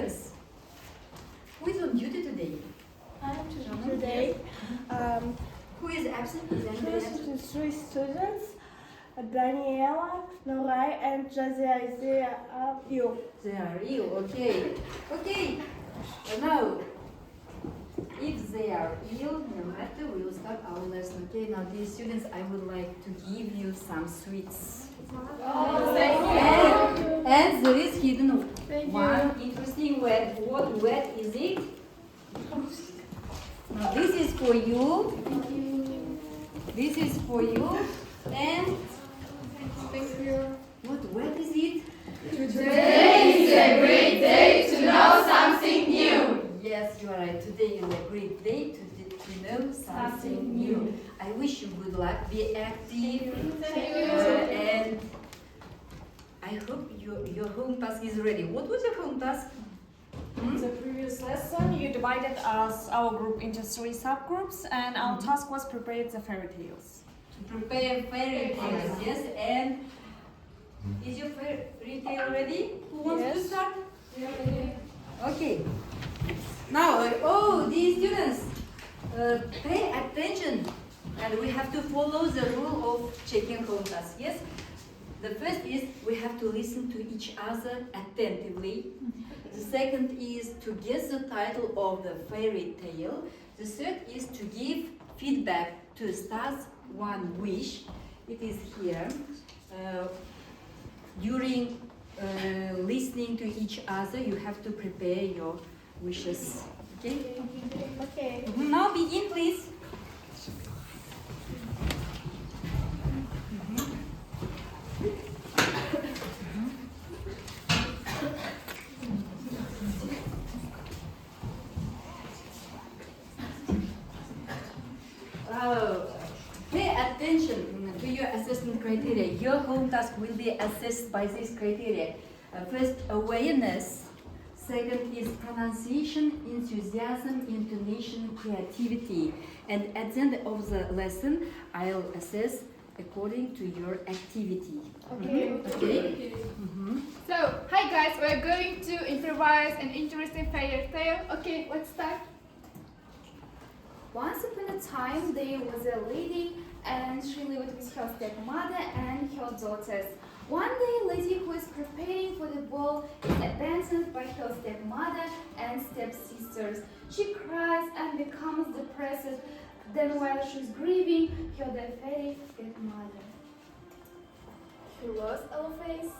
students. Who is on duty today? Today, Who is absent? Is anybody absent? three students, Daniela, Norai, and Jazia, you. They are ill, okay. Okay, now, if they are ill, no matter, we will start our lesson. Okay, now these students, I would like to give you some sweets. And there is hidden one interesting word. What word is it? Now this is for you. This is for you. And Thank you. what word is it? Today is a great day to know something new. Yes, you are right. Today is a great day to know something new. I wish you good luck. Be active. Thank you. And I hope your home task is ready. What was your home task? In the previous lesson, you divided our group into 3 subgroups, and our task was prepare the fairy tales. To prepare fairy tales, yes. And is your fairy tale ready? Who wants to start? Okay. Now, these students, pay attention, and we have to follow the rule of checking home task. Yes. The first is we have to listen to each other attentively. The second is to guess the title of the fairy tale. The third is to give feedback to start one wish. It is here. During listening to each other, you have to prepare your wishes. Okay? Okay. Now begin, please. Pay attention to your assessment criteria. Your home task will be assessed by this criteria. First, awareness. Second is pronunciation, enthusiasm, intonation, creativity. And at the end of the lesson, I'll assess according to your activity. Okay. Okay? So, hi guys, we're going to improvise an interesting fairy tale. Okay, let's start. Once upon a time, there was a lady, and she lived with her stepmother and her daughters. One day, lady who is preparing for the ball is abandoned by her stepmother and stepsisters. She cries and becomes depressed. Then, while she's grieving, her fairy stepmother. You lost our face?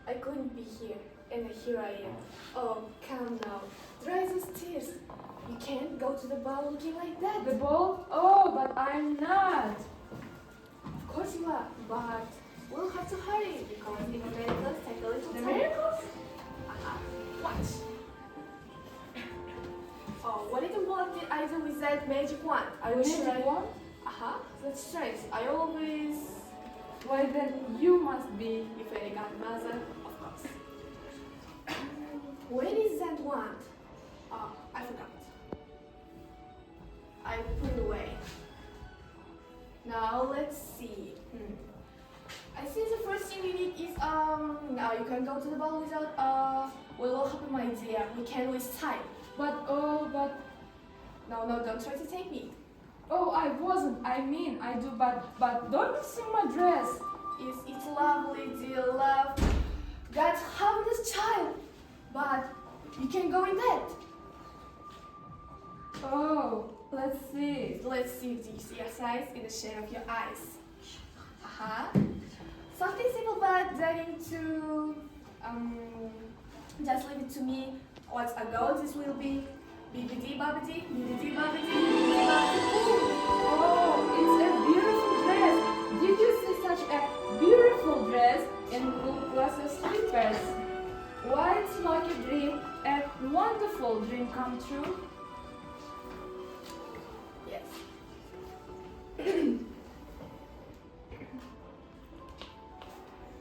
I couldn't be here, and here I am. Oh, come now. Dry those tears. You can't go to the ball looking like that. The ball? Oh, but I'm not. Of course you are, but we'll have to hurry because in America take a little The time. miracles? Watch. Oh, what in the world did I do with that magic wand? Are you sure? Magic wand? That's strange. I always... Well, then you must be. You fairy godmother, of course. Where is that wand? Oh, I forgot. I put it away. Now let's see. I think the first thing we need is now you can go to the ball without well, what happened, my dear? We can't waste time. But No, don't try to take me. oh, I wasn't. I mean, I do, but don't you see my dress? It's lovely, dear love. God's harmless child. But you can go in that. Oh, let's see. Let's see if you see your size in the shade of your eyes. Something simple, but daring to just leave it to me. What's a goal this will be? Bibbidi bobbidi, bibbidi bobbidi, bibbidi bobbidi. Oh, it's a beautiful dress. Did you see such a beautiful dress in blue glasses slippers? Why, it's like a dream, a wonderful dream come true. Yes.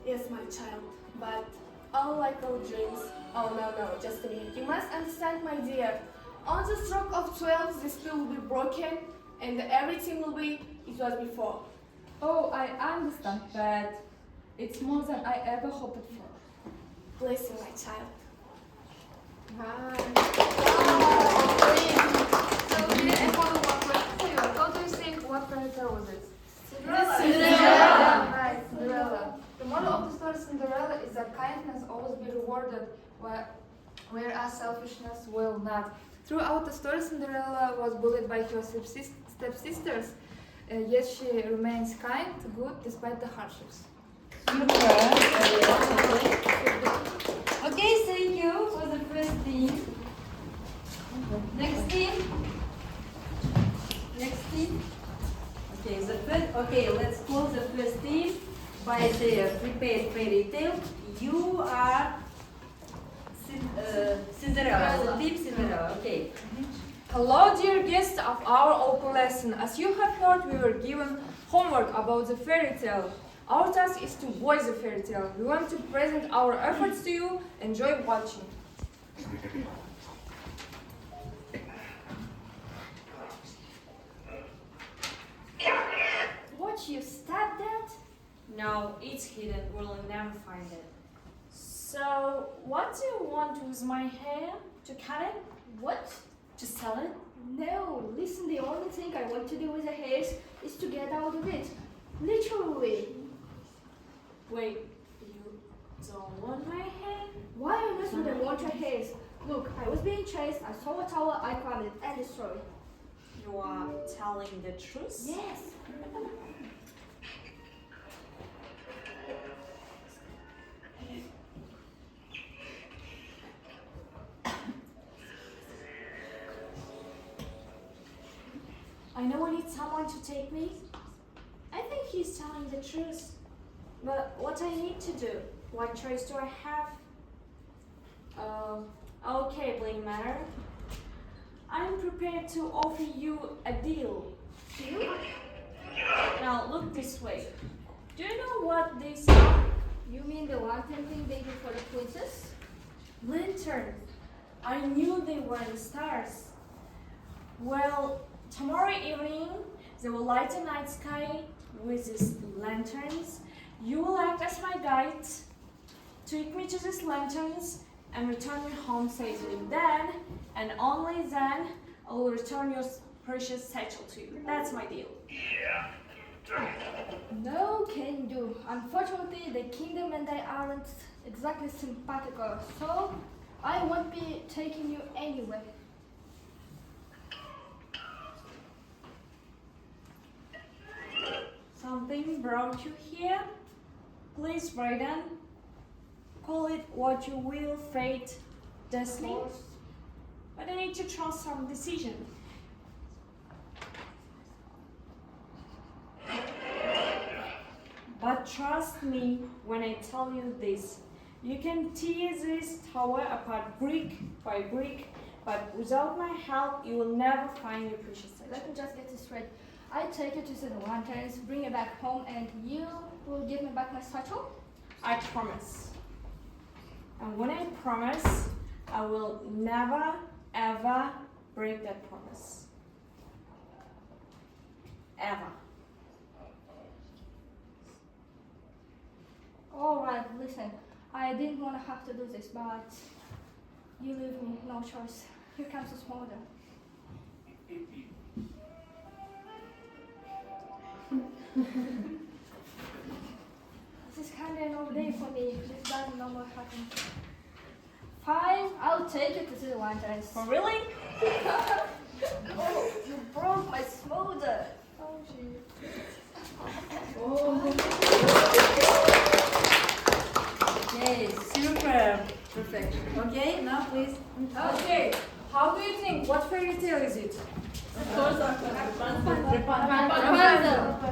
Yes, my child, but all like our dreams. Oh, no, just a minute. You must understand, my dear. On the stroke of 12, this pill will be broken, and everything will be it was before. Oh, I understand, but it's more than I ever hoped for. Bless you, my child. So we have one question for you. How do you think what fairy tale was it? Cinderella. Right, Cinderella. The moral of the story Cinderella is that kindness always be rewarded, whereas selfishness will not. Throughout the story, Cinderella was bullied by her stepsisters, yet she remains kind, good despite the hardships. Super. Okay, thank you for the first team. Next team. Next team. Okay, let's call the first team by the prepared fairy tale. You are Cinderella. So team Cinderella. Okay. Hello, dear guests of our open lesson. As you have heard, we were given homework about the fairy tale. Our task is to voice the fairy tale. We want to present our efforts to you. Enjoy watching. What, you stabbed that? No, it's hidden. We'll never find it. So, what do you want with my hair? To cut it? What? To sell it? No, listen, the only thing I want to do with the hairs is to get out of it. Literally. Wait, you don't want my hair? Why on earth would I want your hairs? Look, I was being chased, I saw a tower, I grabbed it and destroyed. You are telling the truth? Yes. I know I need someone to take me. I think he's telling the truth. But what I need to do? What choice do I have? Okay, Bling Matter. I'm prepared to offer you a deal. Deal? Now look this way. Do you know what these are? You mean the lantern thing they do for the princess? Lantern. I knew they were the stars. Well, tomorrow evening they will light the night sky with these lanterns. You will act as my guide. Take me to these lanterns and return me home safely. Then, and only then, I will return your precious satchel to you. That's my deal. No can do. Unfortunately, the kingdom and I aren't exactly simpatico, so I won't be taking you anywhere. Something brought you here? Please, Brayden. Call it what you will, fate, destiny. But I need to trust some decision. But trust me when I tell you this. You can tear this tower apart brick by brick, but without my help, you will never find your precious treasure. Let me just get this straight. I take you to see the lanterns, bring it back home, and you will give me back my satchel? I promise. And when I promise, I will never, ever break that promise. Ever. Alright, listen. I didn't want to have to do this, but you leave me no choice. Here comes the smolder. This is kind of an old day for me. This doesn't know what happened. Fine, I'll take it to see the lanterns. Oh, really? Oh, you broke my smolder. Oh, gee. Okay, super. Perfect. Okay, now please. Okay, how do you think? What fairy tale is it? Rapunzel.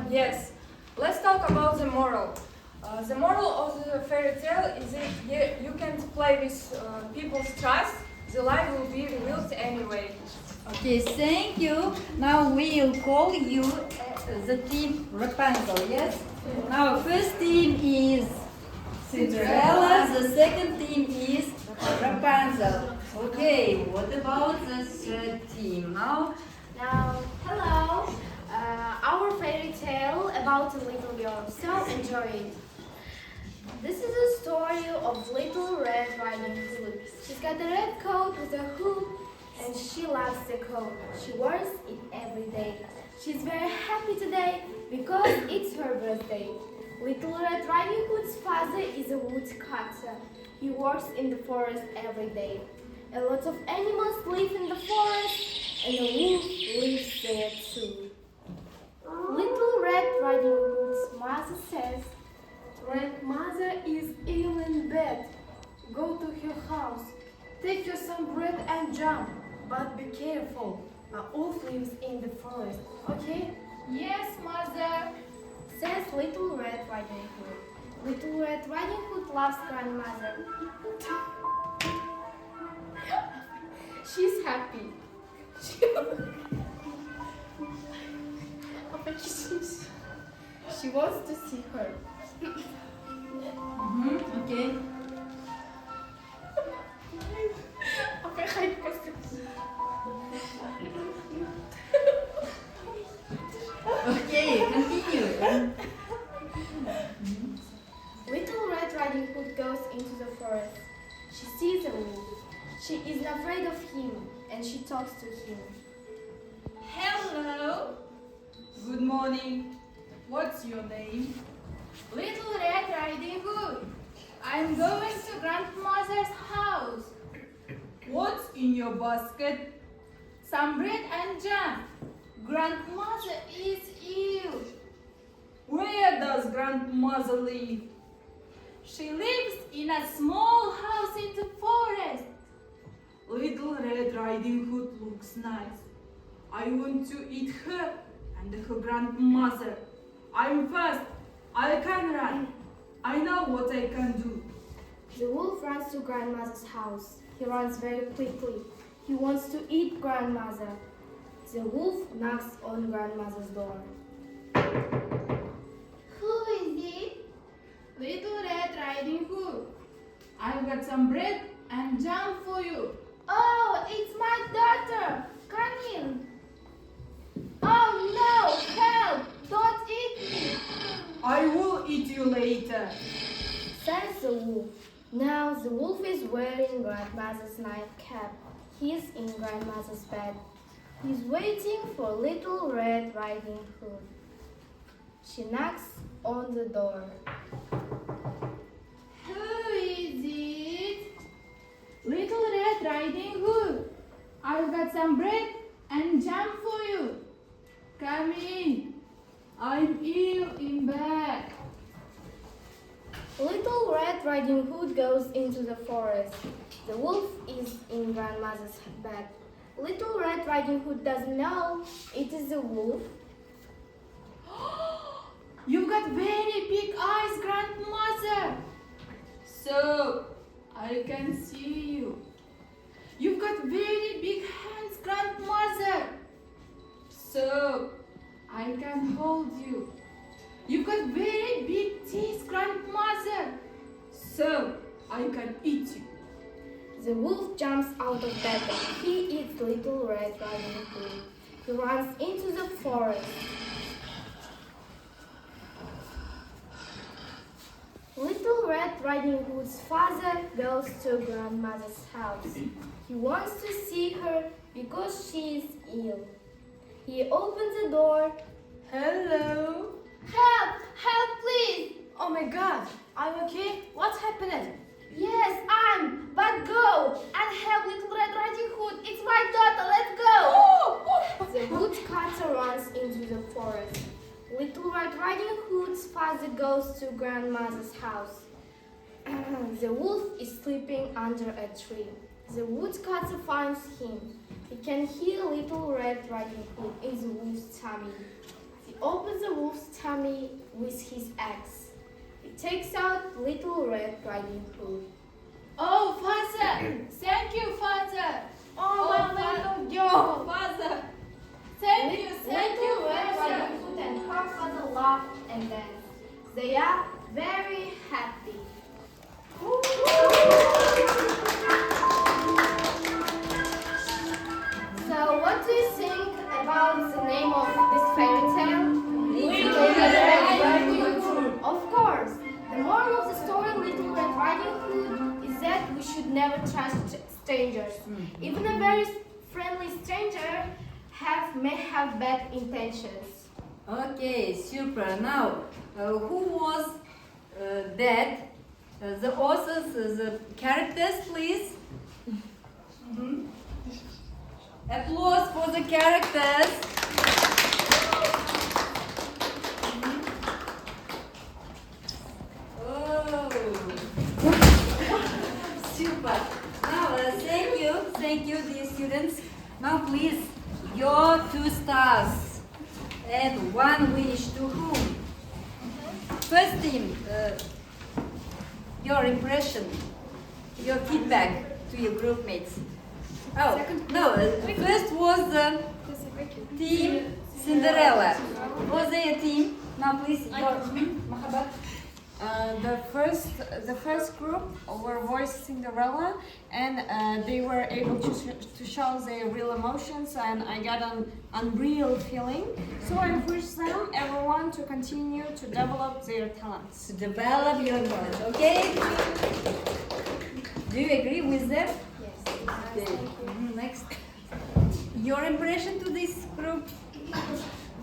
Yes. Let's talk about the moral. The moral of the fairy tale is that you can't play with people's trust. The lie will be revealed anyway. Okay, thank you. Now we'll call you the team Rapunzel, yes? Now first team is Cinderella, the second team is Rapunzel. Okay, what about the third team now? Now, hello. Our fairy tale about a little girl. So enjoy it. This is a story of Little Red Riding Hood. She's got a red coat with a hood, and she loves the coat. She wears it every day. She's very happy today because it's her birthday. Little Red Riding Hood's father is a woodcutter. He works in the forest every day. A lot of animals live in the forest, and a wolf lives there too. Little Red Riding Hood's mother says, Grandmother is ill in bed. Go to her house. Take her some bread and jam. But be careful. A wolf lives in the forest, okay? Yes, mother, says Little Red Riding Hood. Little Red Riding Hood loves grandmother. She's happy. She wants to see her. Okay. Okay, continue. Little Red Riding Hood goes into the forest. She sees a wolf. She isn't afraid of him, and she talks to him. Hello. Good morning. What's your name? Little Red Riding Hood. I'm going to grandmother's house. What's in your basket? Some bread and jam. Grandmother is ill. Where does grandmother live? She lives in a small house in the forest. Little Red Riding Hood looks nice. I want to eat her and her grandmother. I'm fast. I can run. I know what I can do. The wolf runs to grandmother's house. He runs very quickly. He wants to eat grandmother. The wolf knocks on grandmother's door. Who is it? Little Red Riding Hood. I've got some bread and jam for you. Oh, it's my daughter. Come in. Oh no, help! Don't eat me, I will eat you later. says the wolf. Now the wolf is wearing grandmother's nightcap. He's in grandmother's bed. He's waiting for Little Red Riding Hood. She knocks on the door. Who is it? Little Red Riding Hood. I've got some bread and jam for you. Come in. I'm ill in bed. Little Red Riding Hood goes into the forest. The wolf is in grandmother's bed. Little Red Riding Hood doesn't know it is a wolf. You've got very big eyes, grandmother. So I can see you. You've got very big hands, grandmother. So I can hold you. You've got very big teeth, grandmother. So I can eat you. The wolf jumps out of bed and he eats Little Red Riding Hood. He runs into the forest. Little Red Riding Hood's father goes to grandmother's house. He wants to see her because she is ill. He opens the door. Hello. Help! Help, please! Oh my god. I'm okay. What happened? Yes, but go and help Little Red Riding Hood. It's my daughter. Let's go! The woodcutter runs into the forest. Little Red Riding Hood's father goes to grandmother's house. The wolf is sleeping under a tree. The woodcutter finds him. He can hear Little Red Riding Hood in the wolf's tummy. He opens the wolf's tummy with his axe. He takes out Little Red Riding Hood. Oh, father! Thank you, father. Oh, my little girl. Father. Thank you, Little Red father. Riding Hood and her father laugh and dance. They are very happy. So, what do you think about the name of this fairy tale? Little Red Riding Hood. Of course, the moral of the story should never trust strangers. Even a very friendly stranger may have bad intentions. Okay, super. Now, who was that? The authors, the characters, please. Applause for the characters. Oh, super. Now, thank you, dear students. Now, please, your 2 stars and 1 wish to whom? First team, your impression, your feedback to your group mates. Oh, no, first was the team Cinderella. Was there a team? Now please, your Mahabat. The first group were voiced Cinderella, and they were able to show their real emotions, and I got an unreal feeling. So I wish them, everyone, to continue to develop their talents. To develop your knowledge, okay? Do you agree with them? Yes. Okay. Next. Your impression to this group?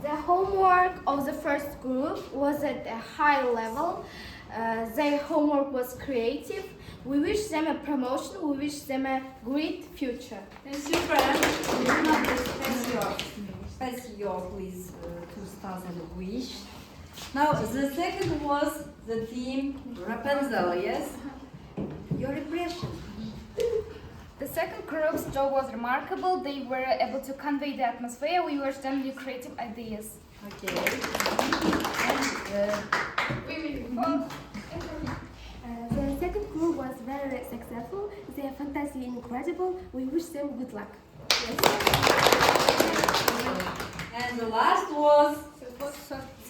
The homework of the first group was at a high level. Their homework was creative. We wish them a promotion. We wish them a great future. Super. Pass your please 2 stars and a wish. Now the second was the team Rapunzel. Yes. Your impression. The second group's job was remarkable. They were able to convey the atmosphere. We wish them new creative ideas. Okay. The second group was very successful. Their fantasy incredible. We wish them good luck. And the last was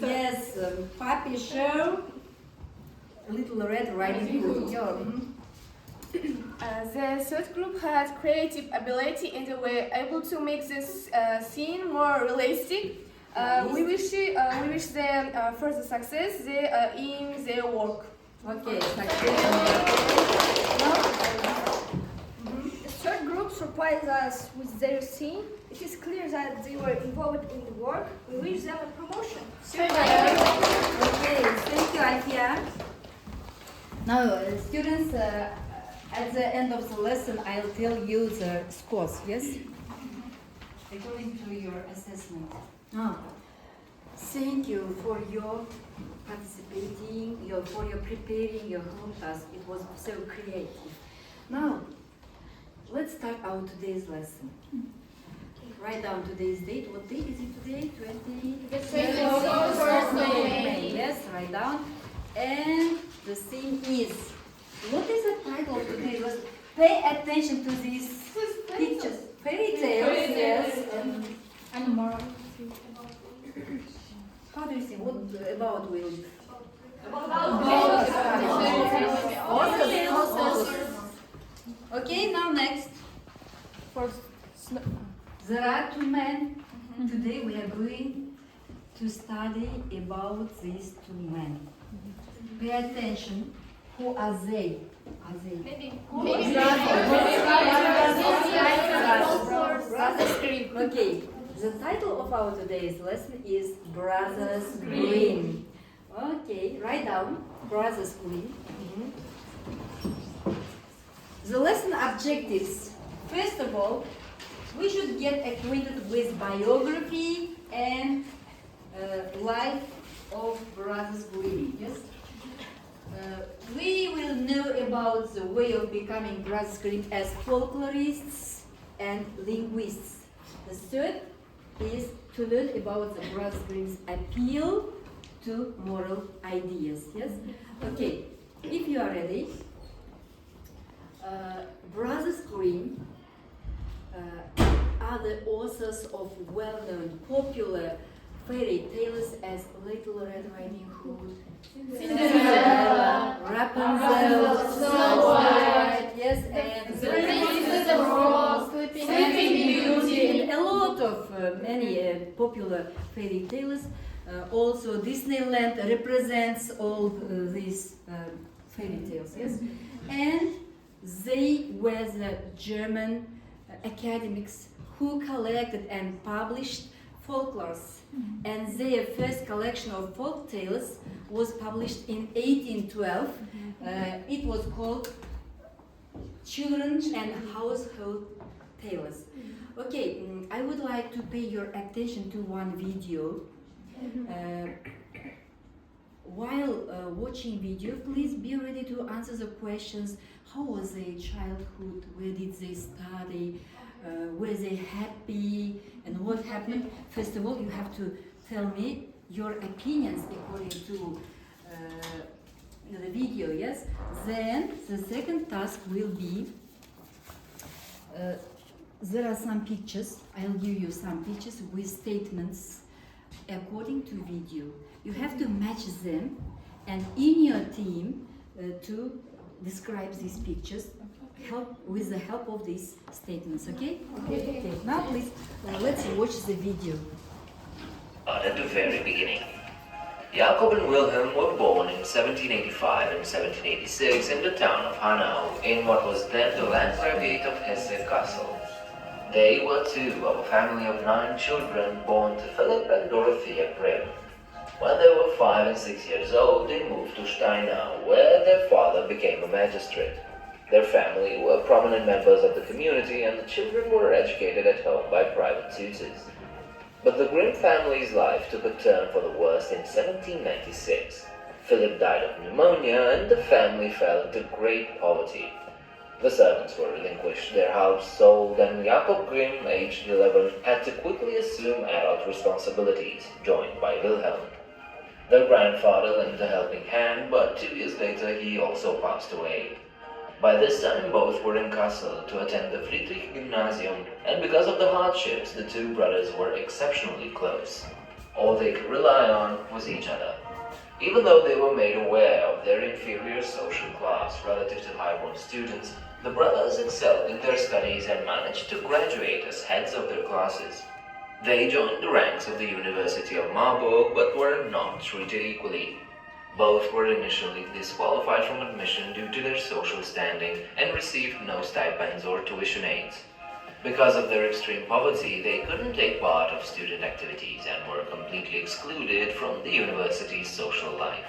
yes, Puppy Show. Little Red Riding Hood. The third group had creative ability and they were able to make this scene more realistic. We wish them further success in their work. Okay. The third group surprised us with their scene. It is clear that they were involved in the work. We wish them a promotion. Okay, thank you, Alfia. Now, students, at the end of the lesson, I'll tell you the scores, yes? According to your assessment. Now, thank you for your participating, for your preparing your home task. It was so creative. Now, let's start our today's lesson. Write down today's date. What date is it today? 21st May. Yes, write down. And the theme is, what is the title of today's lesson? Pay attention to these pictures. Fairy tales, yes. And moral. How do you think? What about will? Okay, now next. There are 2 men. Today we are going to study about these 2 men. Pay attention. Who are they? Brothers Grimm. Okay. The title of our today's lesson is Brothers Grimm. Okay, write down Brothers Grimm. The lesson objectives. First of all, we should get acquainted with biography and life of Brothers Grimm. Yes. We will know about the way of becoming Brothers Grimm as folklorists and linguists. The third is to learn about the Brothers Grimm's appeal to moral ideas. Yes? Okay, if you are ready, Brothers Grimm are the authors of well-known popular fairy tales as Little Red Riding Hood, Cinderella, Rapunzel, Snow White, yes, and The Princess of Rose, Sleeping Beauty, and a lot of many popular fairy tales. Also, Disneyland represents all these fairy tales, yes. And they were the German academics who collected and published folklores, and their first collection of folk tales was published in 1812. It was called Children and Household Tales. Okay, I would like to pay your attention to one video. While watching video, please be ready to answer the questions. How was their childhood? Where did they study? Were they happy? And what happened? First of all, you have to tell me your opinions according to the video, yes? Then the second task will be, there are some pictures. I'll give you some pictures with statements according to video. You have to match them, and in your team to describe these pictures with the help of these statements, okay? Okay. Now please, let's watch the video. At the very beginning, Jakob and Wilhelm were born in 1785 and 1786 in the town of Hanau, in what was then the Landgraviate of Hesse-Kassel. They were two of a family of 9 children born to Philip and Dorothea Grimm. When they were 5 and 6 years old, they moved to Steinau, where their father became a magistrate. Their family were prominent members of the community, and the children were educated at home by private tutors. But the Grimm family's life took a turn for the worse in 1796. Philip died of pneumonia, and the family fell into great poverty. The servants were relinquished, their house sold, and Jakob Grimm, aged 11, had to quickly assume adult responsibilities, joined by Wilhelm. Their grandfather lent a helping hand, but 2 years later he also passed away. By this time both were in Kassel to attend the Friedrich Gymnasium, and because of the hardships, the two brothers were exceptionally close. All they could rely on was each other. Even though they were made aware of their inferior social class relative to high-born students, the brothers excelled in their studies and managed to graduate as heads of their classes. They joined the ranks of the University of Marburg, but were not treated equally. Both were initially disqualified from admission due to their social standing and received no stipends or tuition aids. Because of their extreme poverty, they couldn't take part of student activities and were completely excluded from the university's social life.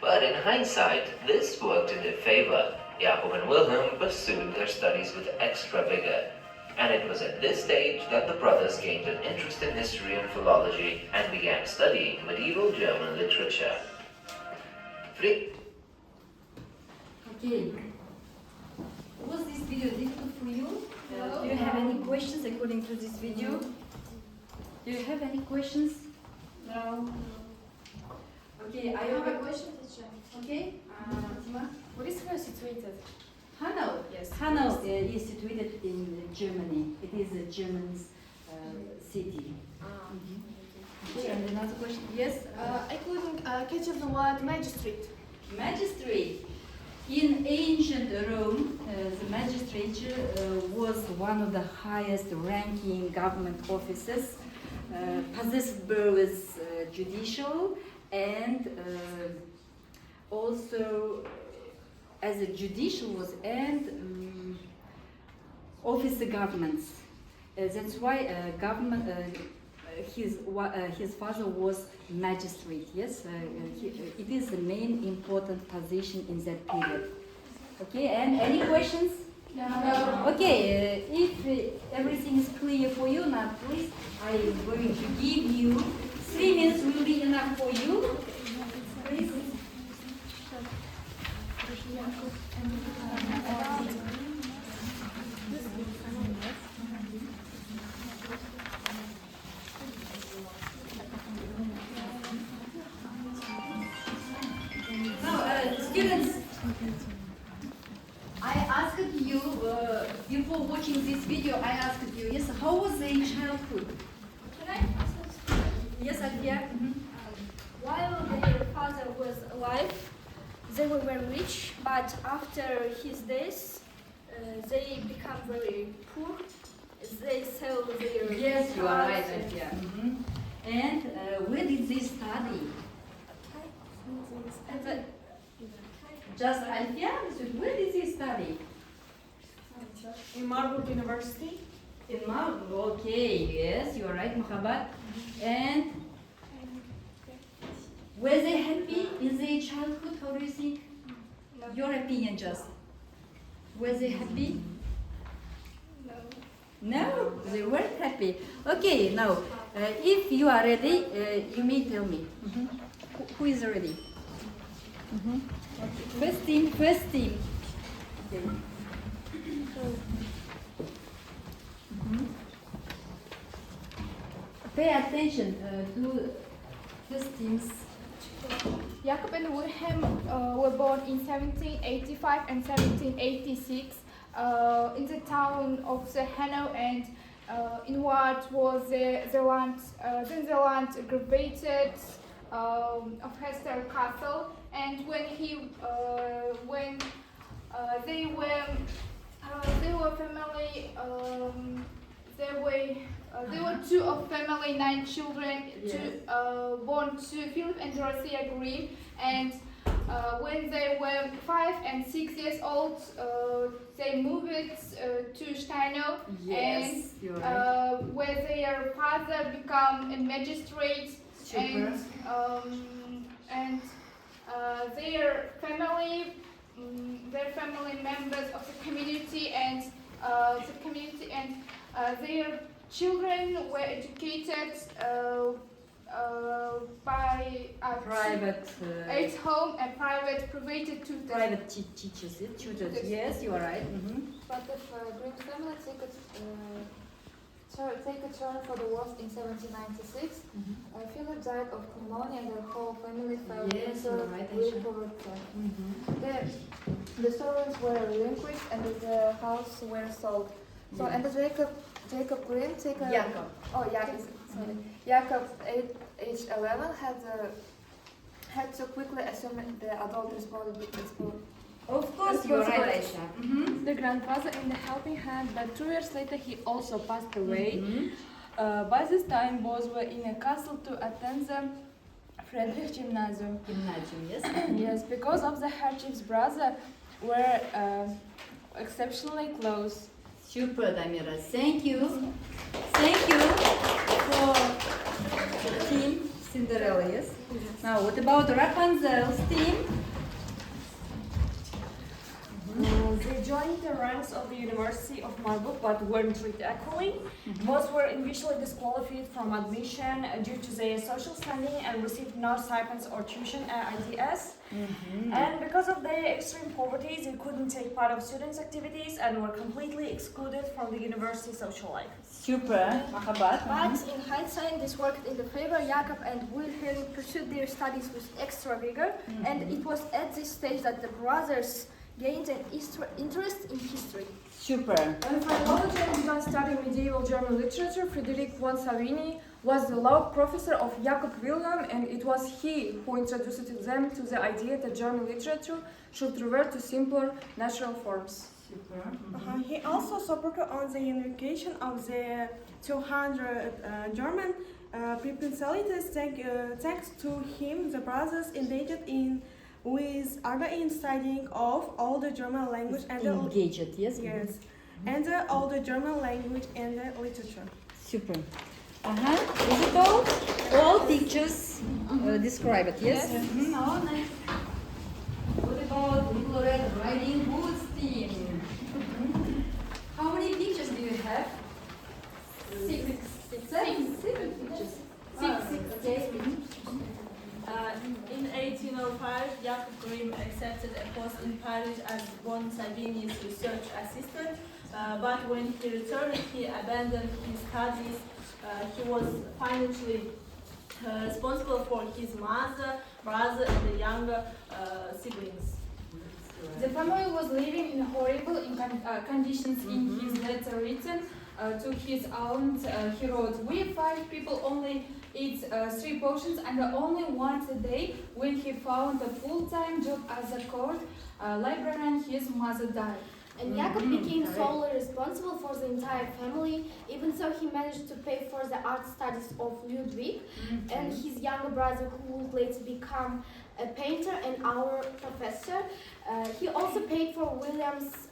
But in hindsight, this worked in their favor. Jakob and Wilhelm pursued their studies with extra vigor, and it was at this stage that the brothers gained an interest in history and philology and began studying medieval German literature. Okay. Was this video difficult for you? Do you have any questions according to this video? Do you have any questions? No. Okay, I have a question. Okay. What is her situated? Hanau. Yes. Hanau is situated in Germany. It is a German city. Okay, and another question? Yes. I couldn't catch the word magistrate. Magistrate. In ancient Rome, the magistrature was one of the highest ranking government offices, possessed both judicial and also as a judicial was and officer governments. That's why government. His father was magistrate. Yes, it is the main important position in that period. Okay, and any questions? No. Okay, if everything is clear for you now, please, I am going to give you 3 minutes. Will be enough for you. Please. Students, I asked you, before watching this video, I asked you, yes, how was their childhood? Can I ask? Yes, Alfia? While their father was alive, they were very rich, but after his death, they become very poor. They sell their Yes, you are right, cars. Alfia. And where did they study? Just Alfia, where did they study? In Marburg University. In Marburg, okay, yes, you are right, Muhammad. And were they happy in their childhood? How do you think? Your opinion, just. Were they happy? No, they weren't happy. Okay, now, if you are ready, you may tell me. Who is ready? Okay. First team. Okay. Pay attention to first teams. Jacob and Wilhelm were born in 1785 and 1786 in the town of Hanau, and in what was the land, then the land graduated of Hestel Castle, and when they were family, there were two of family, 9 children, born to Philip and Dorothea Grimm, and when they were 5 and 6 years old, they moved to Steinau, and where their father became a magistrate, and their family members of the community and their children were educated by Private at home and private tutors. Private teachers, tutors. Yes, you are right. But the Grimm family take a turn for the worse in 1796. Philip died of pneumonia and the whole family fell into great poverty. The servants were relinquished and the house were sold. So and the Jacob Grimm Jacob, age 11, had to quickly assume the adult responsibility. Of course, you are right, Aisha. The grandfather in the helping hand, but 2 years later he also passed away. By this time, both were in a castle to attend the Friedrich Gymnasium. Yes. Yes, because of the Herchik's brother were exceptionally close. Super, Damira. Thank you. Thank you for team Cinderella, yes? Now, what about Rapunzel's team? They joined the ranks of the University of Marburg but weren't treated equally. Both were initially disqualified from admission due to their social standing and received no stipends or tuition at ITS. And because of their extreme poverty, they couldn't take part of students' activities and were completely excluded from the university social life. Super, Mahabat. But in hindsight, this worked in the favor. Jacob and Wilhelm pursued their studies with extra vigor, and it was at this stage that the brothers gained an interest in history. Super. And philology and began studying medieval German literature. Friedrich von Savigny was the law professor of Jacob Wilhelm, and it was he who introduced them to the idea that German literature should revert to simpler natural forms. Super. He also supported on the unification of the 200 German principalities. Thanks to him, the brothers engaged with other in studying of all the German language and engaged, yes? Yes, and all the German language and the literature. Super. Is it all? All pictures describe it, yes? Oh, nice. What about Little Red Riding Hood's team? How many pictures do you have? 6. 7 pictures. 6. Okay. In 1805, Jacob Grimm accepted a post in Paris as von Savigny's research assistant, but when he returned, he abandoned his studies. He was financially responsible for his mother, brother, and the younger siblings. The family was living in horrible conditions. In his letter written to his aunt, he wrote, "We 5 people only eat 3 portions and only once a day." When he found a full-time job as a court librarian, his mother died. And Jacob became solely responsible for the entire family. Even so, so he managed to pay for the art studies of Ludwig and his younger brother, who would later become a painter and our professor. He also paid for Wilhelm's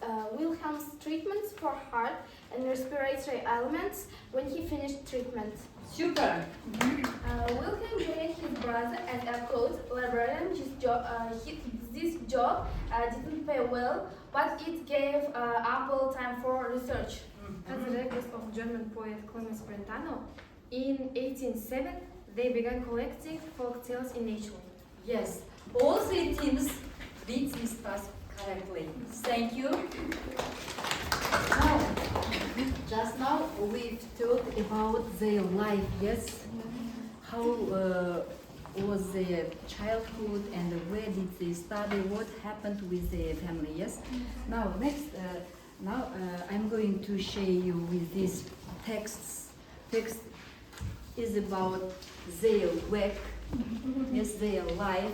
treatments for heart and respiratory ailments when he finished treatment. Super. Wilhelm joined his brother as a close librarian. This job didn't pay well, but it gave ample time for research. At the request of German poet Clemens Brentano, in 1807 they began collecting folk tales in nature. Yes, all three teams did this task correctly. Thank you. Now, just now we've talked about their life, yes? How was their childhood and where did they study, what happened with their family, yes? Now, next, I'm going to share you with these texts. Text is about their work, yes, their life,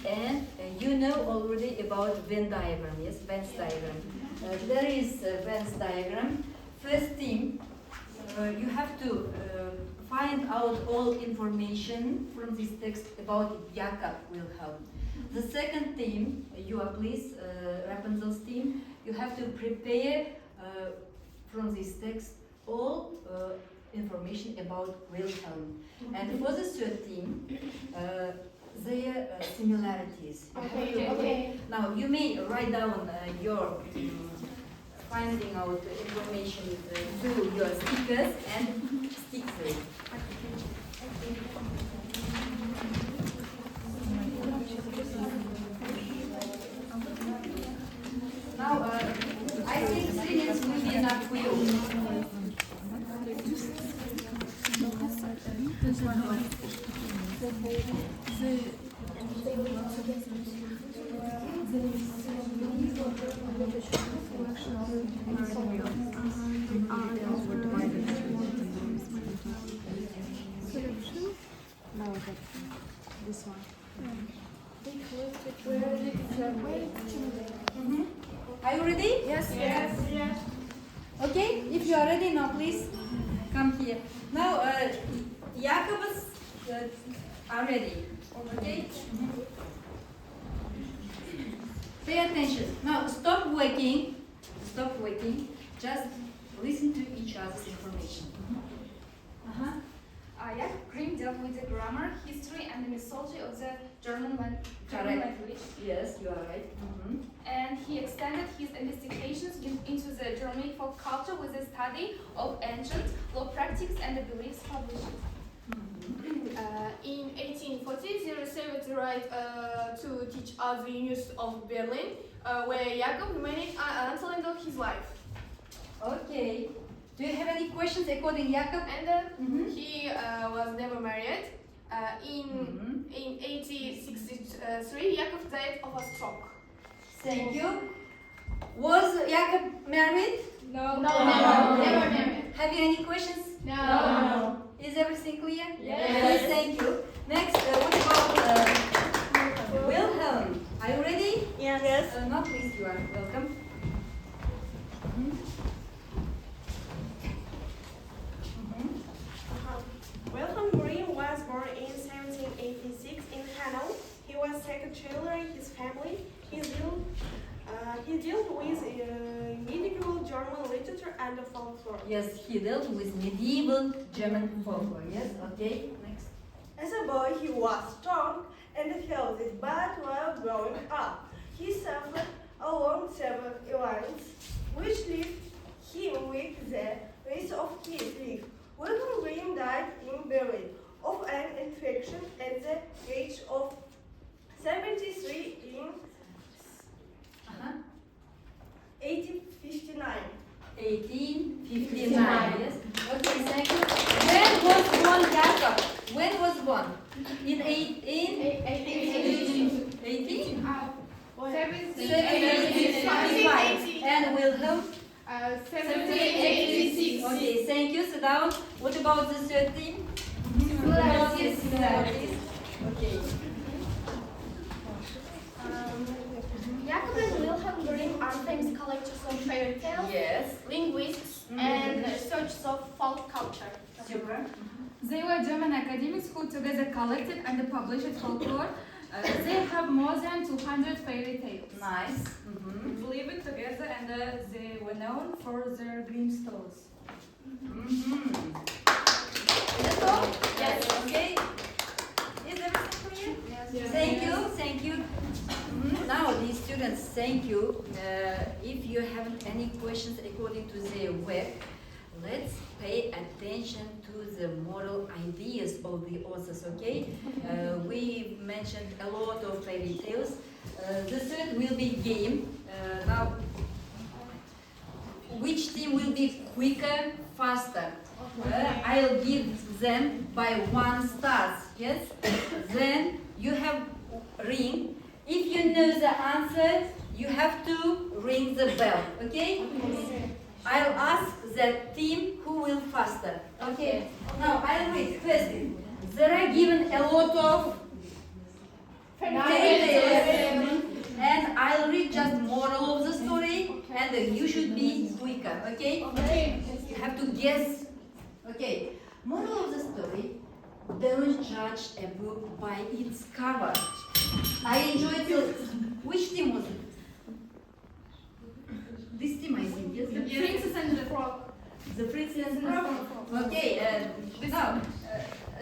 and you know already about Venn diagram, yes, Venn diagram. There is a Venn diagram. First thing, you have to find out all information from this text about Jakob Wilhelm. The second theme, you are please, Rapunzel's theme, you have to prepare from this text all information about Wilhelm. And for the third theme, their similarities. Okay. Now you may write down your finding out information to your stickers and stick them. Now I think 3 minutes will be enough for you. This one. Are you ready? Yes. Okay, if you are ready now, please come here. Now, Jacobus are ready. Okay? Pay attention. Now, stop working. Just listen to each other's information. Jakob Grimm dealt with the grammar, history, and the mythology of the German Correct. language. Yes, you are right. And he extended his investigations into the Germanic folk culture with the study of ancient law practices and the beliefs published. In 1840, they received the right to teach us the University of Berlin, where Jakob remained until the end of his life. Okay. Do you have any questions according Jakob? And he was never married. In 1863, Jakob died of a stroke. Thank you. Was Jakob married? No. Never married. Have you any questions? No. Is everything clear? Yes. Thank you. Next, what about Wilhelm? Are you ready? Yes. No, please, you are welcome. Wilhelm Grimm was born in 1786 in Hanau. He was second child in his family. He dealt with medieval German literature and folklore. Yes, he dealt with medieval German folklore. Yes, okay. Next. As a boy, he was strong and healthy, but while growing up, he suffered along several events, which left him with the rest of his life. Wilhelm Grimm died in Berlin of an infection at the age of 73 in 1859. 1859. Yes. Okay, thank you. When was born Jakob? When was born? In 1785. And Wilhelm? 1786. Okay, thank you. Sit down. What about the 13? Similarities. Okay. Jakob and Wilhelm Grimm are famous collectors of fairy tales, Yes. linguists, and researchers of folk culture. They were German academics who together collected and published folklore. They have more than 200 fairy tales. Nice. Lived together and they were known for their Grimm stories. Is that all? Yes. Okay. Is everything clear? Yes. Thank you. Now, these students, thank you. If you have any questions according to the web, let's pay attention to the moral ideas of the authors, okay? We mentioned a lot of fairy tales. The third will be game. Now, which team will be quicker, faster? I'll give them by 1 star, yes? Then you have ring. If you know the answer, you have to ring the bell, okay? I'll ask the team who will faster, okay? Now I'll read first. There are given a lot of fairy tales, and I'll read just moral of the story, and you should be quicker, okay? You have to guess. Okay, moral of the story: don't judge a book by its cover. I enjoyed it. Which team was it? This team, I think, yes? The Princess and the Frog. The Princess and the Frog. Okay, now,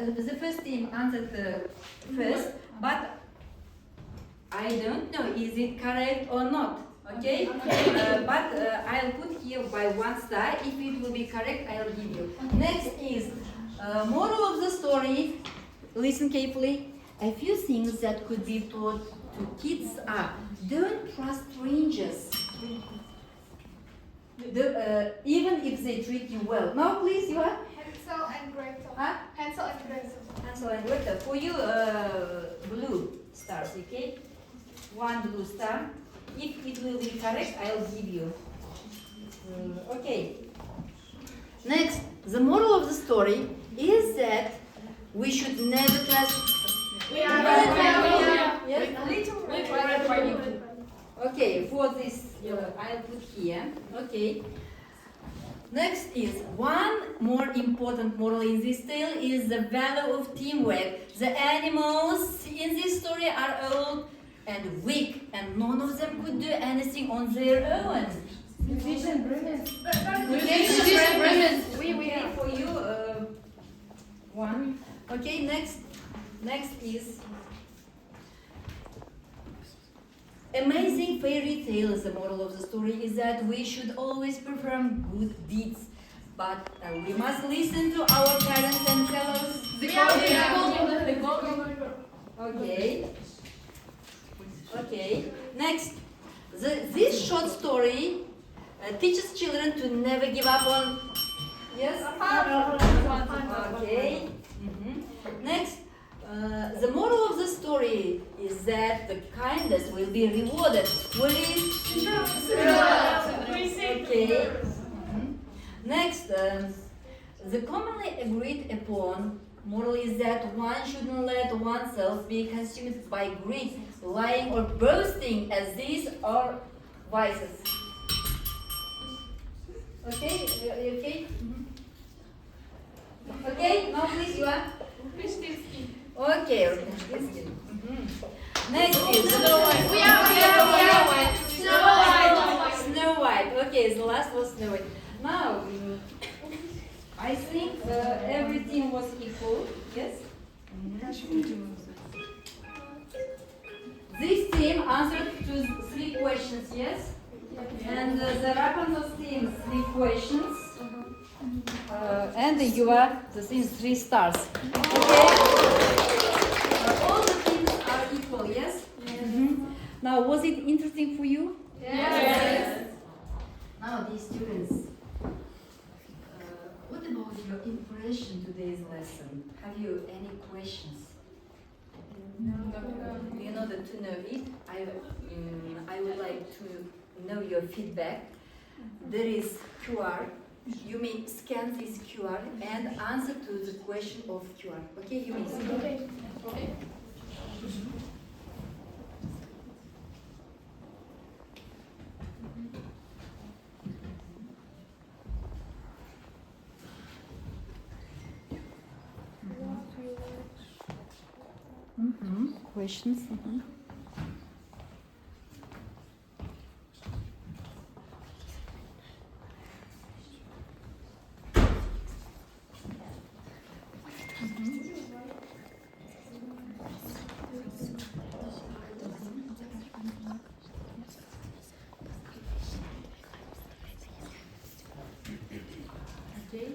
the first team answered first, but I don't know, is it correct or not? Okay? But I'll put here by 1 star. If it will be correct, I'll give you. Next is moral of the story. Listen carefully. A few things that could be taught to kids are: don't trust strangers, even if they treat you well. Now, please, you are? Hansel and Gretel. Huh? Hansel and Gretel. Hansel and Gretel. For you, blue stars, okay? 1 blue star. If it will be correct, I'll give you. Okay. Next, the moral of the story is that we should never trust. Okay, for this, I'll put here. Okay. Next is one more important moral in this tale is the value of teamwork. The animals in this story are old and weak, and none of them could do anything on their own. Musician Bremen. Okay, for you, 1. Okay, next is amazing fairy tales. The moral of the story is that we should always perform good deeds, but we must listen to our parents and fellows. Okay. Next, this short story teaches children to never give up on. Yes. Okay. Next, the moral of the story is that the kindness will be rewarded. Okay. Next, the commonly agreed upon moral is that one shouldn't let oneself be consumed by greed, lying, or boasting, as these are vices. Okay? Okay? Okay, now please, you are? Okay, Next is Snow White. Okay, the last was Snow White. Now, I think everything was equal. Yes? This team answered to 3 questions, yes? And the Rapunzel team 3 questions. And you are the same 3 stars. Okay? All the teams are equal, yes? Now, was it interesting for you? Yes. Now, these students, what about your impression today's lesson? Have you any questions? No. In order to know it, I would like to know your feedback. There is QR. You may scan this QR and answer to the question of QR. Okay, you may see. Okay. questions. Okay.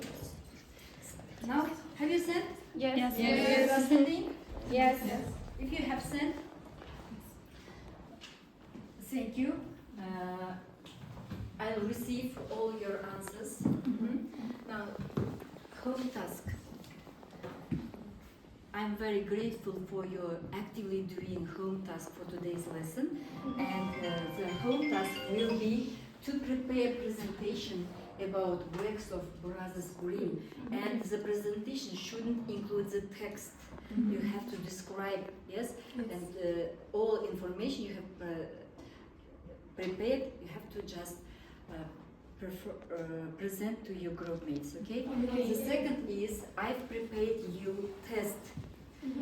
Now, have you sent? Yes. You are sending? Yes. If you have sent, thank you. I'll receive all your answers. Now, home task. I'm very grateful for your actively doing home task for today's lesson. And the home task will be to prepare presentation about works of Brothers Grimm. And the presentation shouldn't include the text. You have to describe, yes? And all information you have prepared, you have to just present to your group mates, okay? The second is, I've prepared you test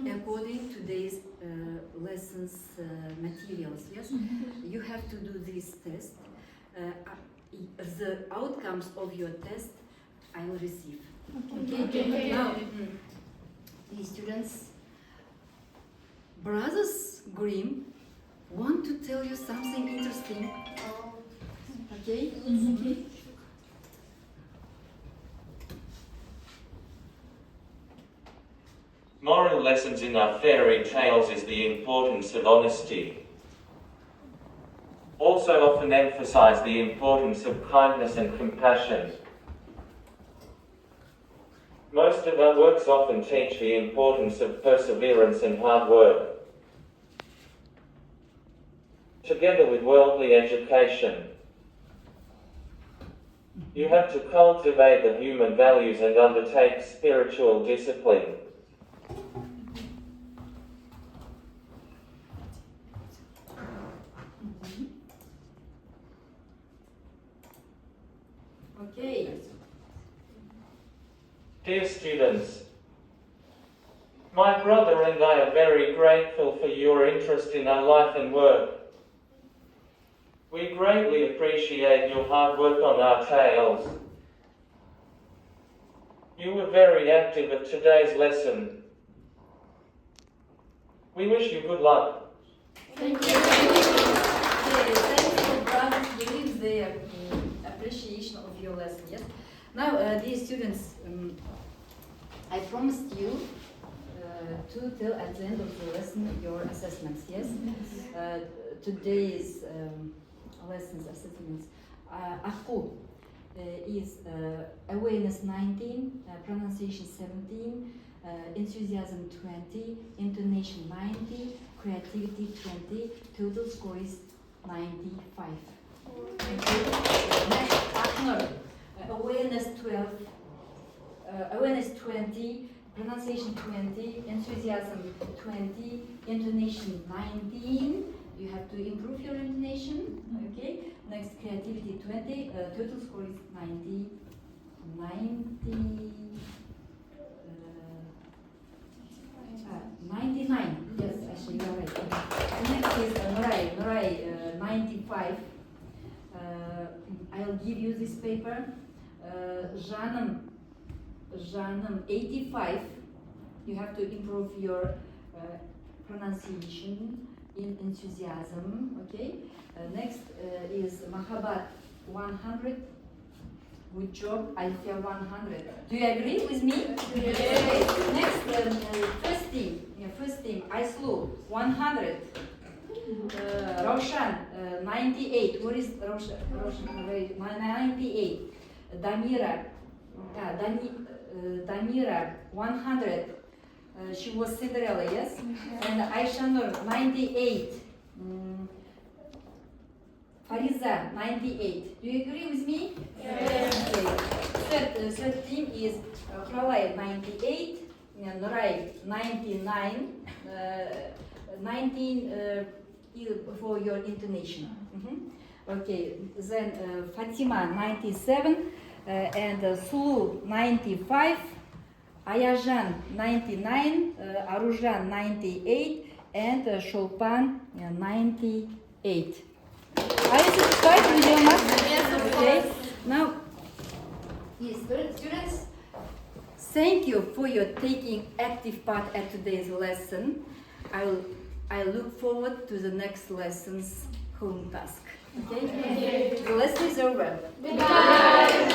according to today's lessons materials, yes? You have to do this test. The outcomes of your test I will receive. Okay? Now, the students, Brothers Grimm want to tell you something interesting. Okay? Okay. Moral lessons in our fairy tales is the importance of honesty. Also often emphasize the importance of kindness and compassion. Most of our works often teach the importance of perseverance and hard work. Together with worldly education, you have to cultivate the human values and undertake spiritual discipline. Okay. Dear students, my brother and I are very grateful for your interest in our life and work. We greatly appreciate your hard work on our tales. You were very active at today's lesson. We wish you good luck. Thank you. Thank you, Brothers Grimm, their appreciation of your lesson. Yes. Now, dear students, I promised you to tell at the end of the lesson your assessments. Yes. Today's lessons assessments. Аққу is awareness 19, pronunciation 17, enthusiasm 20, intonation 90, creativity 20, total score is 95. Next, Aknur, awareness 12, awareness 20, pronunciation 20, enthusiasm 20, intonation 19. You have to improve your intonation. Okay. Next, creativity 20, total score is 99. Yes, actually, you're right. Next is Nurai, 95. I'll give you this paper. Жаным, 85. You have to improve your pronunciation in enthusiasm. Okay. Next is Mahabat, 100. Good job. I feel 100. Do you agree with me? Yes. Next, first team. Ayslu, 100. Roshan, 98. What is Roshan? 98. Damira, 100. She was Cinderella, yes? And Aishanur, 98. Fariza, 98. Do you agree with me? Yes. Okay. Third team is Pralay, 98. Nurai, 99. 19 for your intonation. Okay. Then Fatima, 97. And Sulu, 95. Ayajan, 99. Arujan, 98. and Chopin 98. Are you satisfied with your math? Yes. Okay. Now, yes, students, thank you for your taking active part at today's lesson. I look forward to the next lesson's home task. Okay? The lesson is over. Bye.